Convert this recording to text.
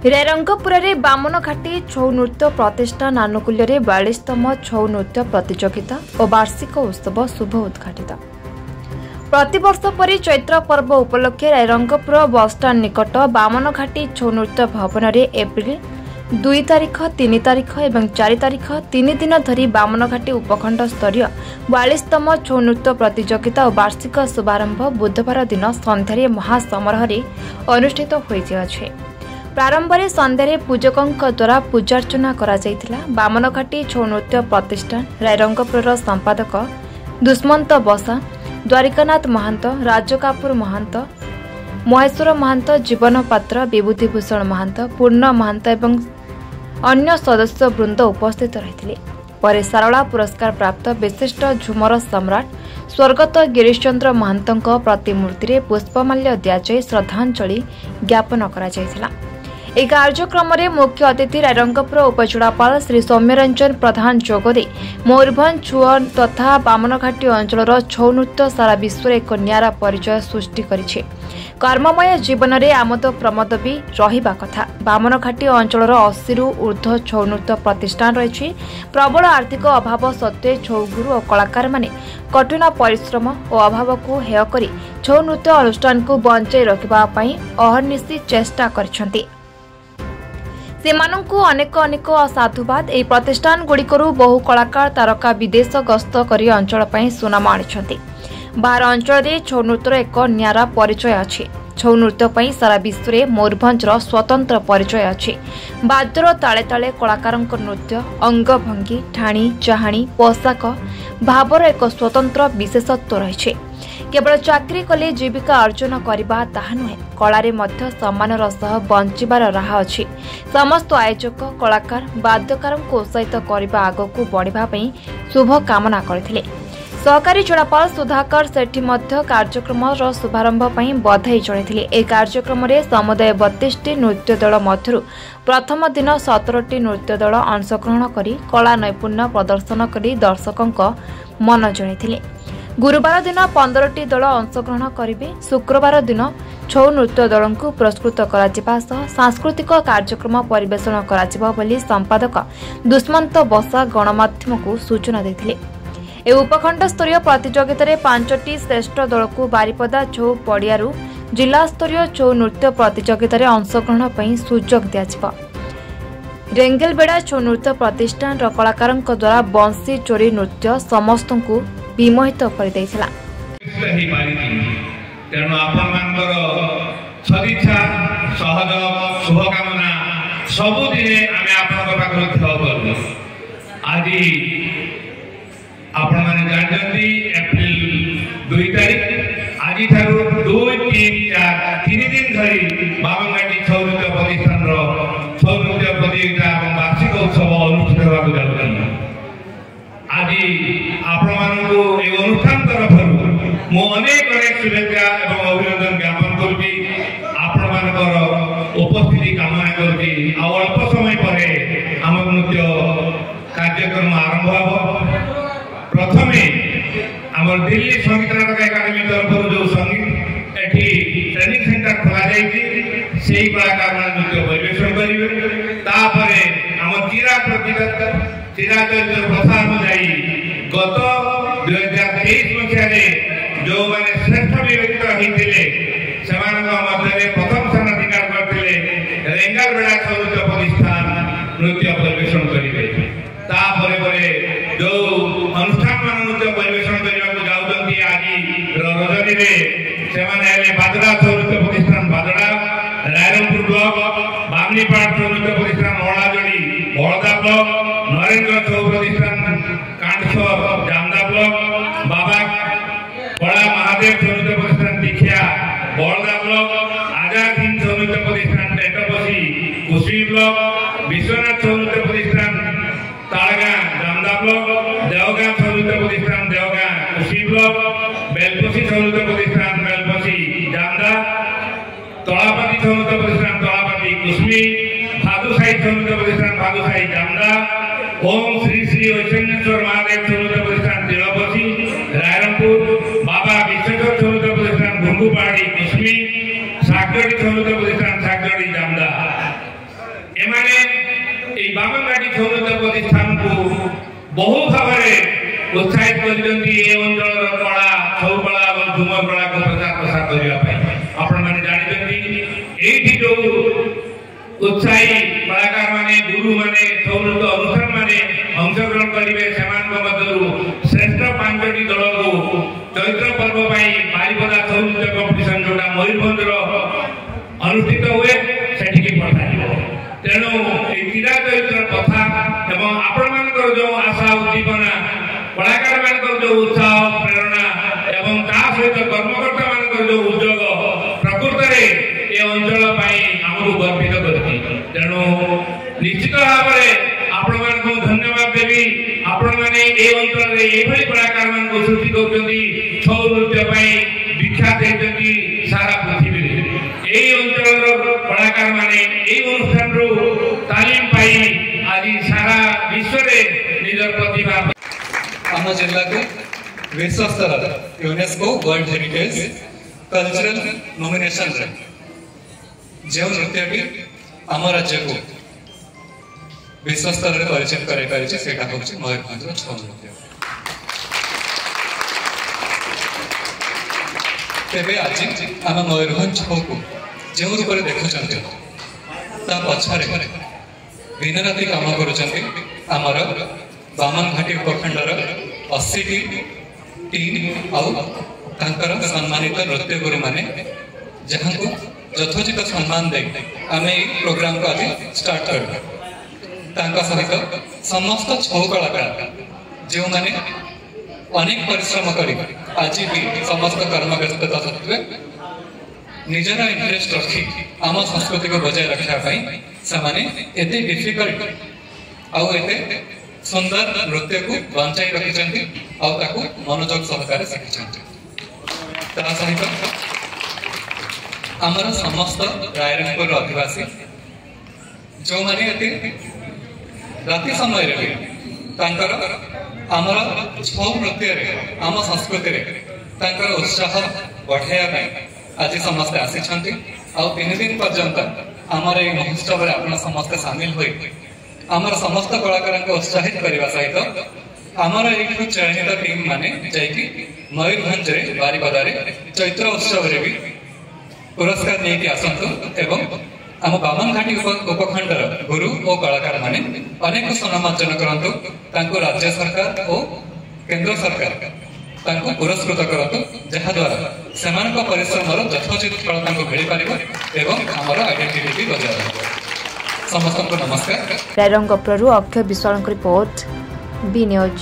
रेरंगपुर में बामन घाटी छौ नृत्य प्रतिष्ठान आनुकूल्य 42तम छौ नृत्य प्रतियोगिता और वार्षिक उत्सव शुभ उद्घाटित। प्रतिवर्ष परि चैत्र पर्व उपलक्षे रेरंगपुर बसस्टाण्ड निकट बामन घाटी छौ नृत्य भवन में एप्रिल 2 तारिख 3 तारिख और 4 तारिख 3 दिन धरी बामन घाटी उपखंड स्तरीय 42तम छौ नृत्य प्रतियोगिता और वार्षिक शुभारंभ बुधवार दिन सन्धार महासमारोह अनुष्ठित होइछि। प्रारंभ में सन्धार पूजकों द्वारा पूजार्चना करा जायथिला। बामन घाटी छौ नृत्य प्रतिष्ठान रेरंगपुर संपादक दुष्मंत बसा, द्वारिकानाथ महंत, राजकापुर महंत, महेश्वर महंत, जीवन पात्र, विभूतिभूषण महंत, पूर्ण महंत एवं अन्य सदस्य वृंद उपस्थित रहिथिले। परे सारला पुरस्कार प्राप्त विशिष्ट झुमर सम्राट स्वर्गत गिरीशचंद्र महंतଙ୍କ प्रतिमूर्ति रे पुष्पमाल्य दियाजाई श्रद्धांजलि ज्ञापन करा जायथिला। ଏହି କାର୍ଯ୍ୟକ୍ରମରେ ମୁଖ୍ୟ ଅତିଥି रेरंगपुर उपजिलापाल श्री सौम्यरंजन प्रधान जोगदे मयूरभंज छुआ तथा बामनघाटी अंचलर छौ नृत्य सारा विश्व एक न्यारा परिचय सृष्टि करिछे। कर्ममय जीवन में आमद प्रमोद भी रहिबा कथा। बामनघाटी अंचलर 80 रु ऊर्ध्व छौ नृत्य प्रतिष्ठान रही। प्रबल आर्थिक अभाव सत्वे छौ गुरु और कलाकार माने कठिन परिश्रम और अभाव को हेय करी छौ नृत्य अनुष्ठान को बंचाई रखिबा पई अहर्निशी चेष्टा करिसेंती। सेमानंकु अनेक अनेक साधुवाद। एही प्रतिष्ठान गुड़िकरू बहु कलाकार तारका विदेश गस्त करी अंचल पई सुनाम आनिछंती। बाहर अंचल रे छौ नृत्यर एक न्यारा परिचय अछि। छौ नृत्य पई सारा विश्व रे मयूरभंजर स्वतंत्र परिचय अछि। बाद्यर ताले ताले कलाकारंक नृत्य, अंगभंगी, ठाणी, चाहाणी, पोशाक, भावर एक स्वतंत्र विशेषत्व रहिछे। केवल चाकरी कले जीविका अर्जन करबा ताहा नुहे, कलारे मध्य सम्मानर सह बंचिबार राह अछि। समस्त आयोजक कलाकार वाद्यकारंको उत्साहित करबा आगकू बढ़िबा पई शुभ कामना करथिले। सहकारी जिलापाल सुधाकर सेठी मध्य कार्यक्रमर शुभारंभ पई बधाई जणाइथिले। ए कार्यक्रम रे समुदाय 32टी नृत्य दल मध्यरु प्रथम दिन 17टी नृत्य दल अंशग्रहण करी कला नैपुण्य प्रदर्शन करी दर्शकंक मन जणाइथिले। गुरुवार दिन 15टी दल अंशग्रहण करिवे। शुक्रवार दिन छौ नृत्य दल को पुरस्कृत करा सांस्कृतिक कार्यक्रम परिवेषण करा बोली संपादक दुष्मंत बसा गणमाध्यम को सूचना देथिले। ए उपखंड स्तरीय प्रतियोगिता रे 5टी श्रेष्ठ दल को बारिपदा छौ पड़ियारू जिला स्तरीय छौ नृत्य प्रतियोगिता रे अंशग्रहण पई सुजोग दियाजिबा। रेंगेलबेड़ा छौ नृत्य प्रतिष्ठान कलाकारंक द्वारा बंसी चोरी नृत्य समस्त को विमोहित कर दैथिला। तेणु आपनकर सदिच्छा सहयोग शुभकामना सबुदिने आमे आपनकर पाखरे ठेव करू। आज आपण माने जानजंती एप्रिल 2 तारिख आज थारु 2 3 4 3 दिन धरी बामनघाटी छौ नृत्य प्रतिष्ठान छौ नृत्य प्रतियोगिता एवं वार्षिक उत्सव अनुष्ठित होबाक जाउछी। आज आपण मानकु ए अनुष्ठान तरफरु मो अनेक अनेक शुभेच्छा एवं अभिनंदन ज्ञापन करूची। आपण मानकर उपस्थिति कामना करूची। आ अल्प समय परे आम नृत्य कार्यक्रम आरंभ हो। प्रथमे आमर दिल्ली संगीत नाटक एकाडेमी तरफरु जो संगीत एठी ट्रेनिंग सेंटर खोला जायछि सेही कलाकार मान नृत्य परिवेषण करिवे। तापरे आम चिराचरित प्रसार जाई गत 2023 मसीह जो माने श्रेष्ठ विवेचित होइतिले सेमानक मध्यरे प्रथम स्थान अधिकार करथिले रेंगलबेड़ा छौ नृत्य प्रतिष्ठान नृत्य परिवेषण करिवे। तापरे परे जो अनुष्ठान मान नृत्य परिवेषण करबाक जाउछन्ती आज रजनी रे सेमाने हेले बादड़ा छौ नृत्य प्रतिष्ठान बादड़ा, रायरंगपुर ब्लॉक बामनीपाड़ छौ नृत्य प्रतिष्ठान ओळाजड़ी बळदा ब्लॉक, नरेंद्र छौ प्रतिष्ठान कांडसर जामदा ब्लॉक, बाबा बड़ा महादेव छौ नृत्य प्रतिष्ठान दिखिया बळदा ब्लॉक, आजाद हिंद छौ नृत्य प्रतिष्ठान टेटपसी कुशी ब्लॉक, विश्वनाथ छौ नृत्य प्रतिष्ठान तालगा जामदा ब्लॉक, देवगां छौ नृत्य प्रतिष्ठान देवगां कुशी ब्लॉक, बेलपसी छौ नृत्य प्रतिष्ठान बेलपसी जामदा, तलापति छौ नृत्य प्रतिष्ठान तलापति कुसमी, भादुसाई छौ नृत्य प्रतिष्ठान भादुसाई जामदा, ओम श्री श्री ऐश्वर्येश्वर महादेव छौ नृत्य प्रतिष्ठान तिलपसी रायरंगपुर, बाबा विश्वेश्वर छौ नृत्य प्रतिष्ठान भुंगुपाड़ी कुसमी, सागड़ी छौ नृत्य प्रतिष्ठान सागड़ी जामदा। एमाने बामनघाटी छौ नृत्य प्रतिष्ठान को बहु भाव उत्साहित करछन्ती ए अंचल कला छौ कला और झुमर कला को प्रचार प्रसार करिया पाई आपण माने जानिछन्ती एठी जो उत्साही कलाकार माने गुरु माने छौ नृत्य अनुष्ठान माने अंशग्रहण करिवे सेमान मध्यरु श्रेष्ठ पांचटी दल को चैत्र पर्व पाई बारिपदा छौ नृत्य कंपटीशन जोटा मयूरभंज अनुष्ठित हुए सेठी की पठाइबो तेणु क्रीड़ा चरित्र कथा एवं आपण जो आशा उद्दीपना कलाकार मान जो उत्साह प्रेरणा एवं ता सहित कर्मकर्ता मान जो उद्योग प्रकृत में ये अंचल आमको गर्वित करती तेणु निश्चित भाव में आपण मान धन्यवाद देवी आपण मैंने ये अंचल ये कलाकार मान सृष्टि कर छौ नृत्य विख्यात होती सारा पृथ्वी यही अंचल कलाकार माने अनुष्ठान तालीम पाई आज सारा विश्व निजर प्रतिभा आम जिला को विश्व स्तर UNESCO world heritage cultural nomination रे जो नृत्य आम राज्य को विश्व स्तर में परिचय कर मयूरभंज छौ नृत्य तेबे आज आम मयूरभंज छौ को जो रूप में देखुं पछरे दिन राति काम करमर बामनघाटी उपखंडर 80टी टीम आर सम्मानित नृत्य गुरु माने जहाँ को यथोचित सम्मान दे आम प्रोग्राम को आज स्टार्ट कर सहित समस्त छौ कलाकार जो माने अनेक परिश्रम कर आज भी समस्त कर्म व्यस्तता सत्वे निजर इंटरेस्ट रखी आम संस्कृति को बजाय रखापी से डिफिकल्ट आउ एते सुंदर नृत्य को बंचाई रखी मनोयोग सहकार शिखी सहित आमर समस्त रायरंगपुर आदिवासी जो माने राति समय आमर छौ नृत्य आम संस्कृति उत्साह बढ़ाया आज समस्ते आसी 3 दिन पर्यंत आमर ये महोत्सव आप समस्ते सामिल हुए आमर समस्त कलाकार को उत्साहित करने सहित आमर ये चयनित टीम माने जाकि मयूरभंज बारिपदा चैत्र उत्सव भी पुरस्कार नहीं आसतु एवं आम बामनघाटी उपखंडर गुरु और कलाकार माने अनेक सम्मान करतु राज्य सरकार और केंद्र सरकार पुरस्कृत करतु जहाद्वारा से परिश्रम यथोचित फल मिल पार एवं आमर आइडेंटिटी बजाय समस्त नमस्कार। Rairangpur Akshay Biswal report B news.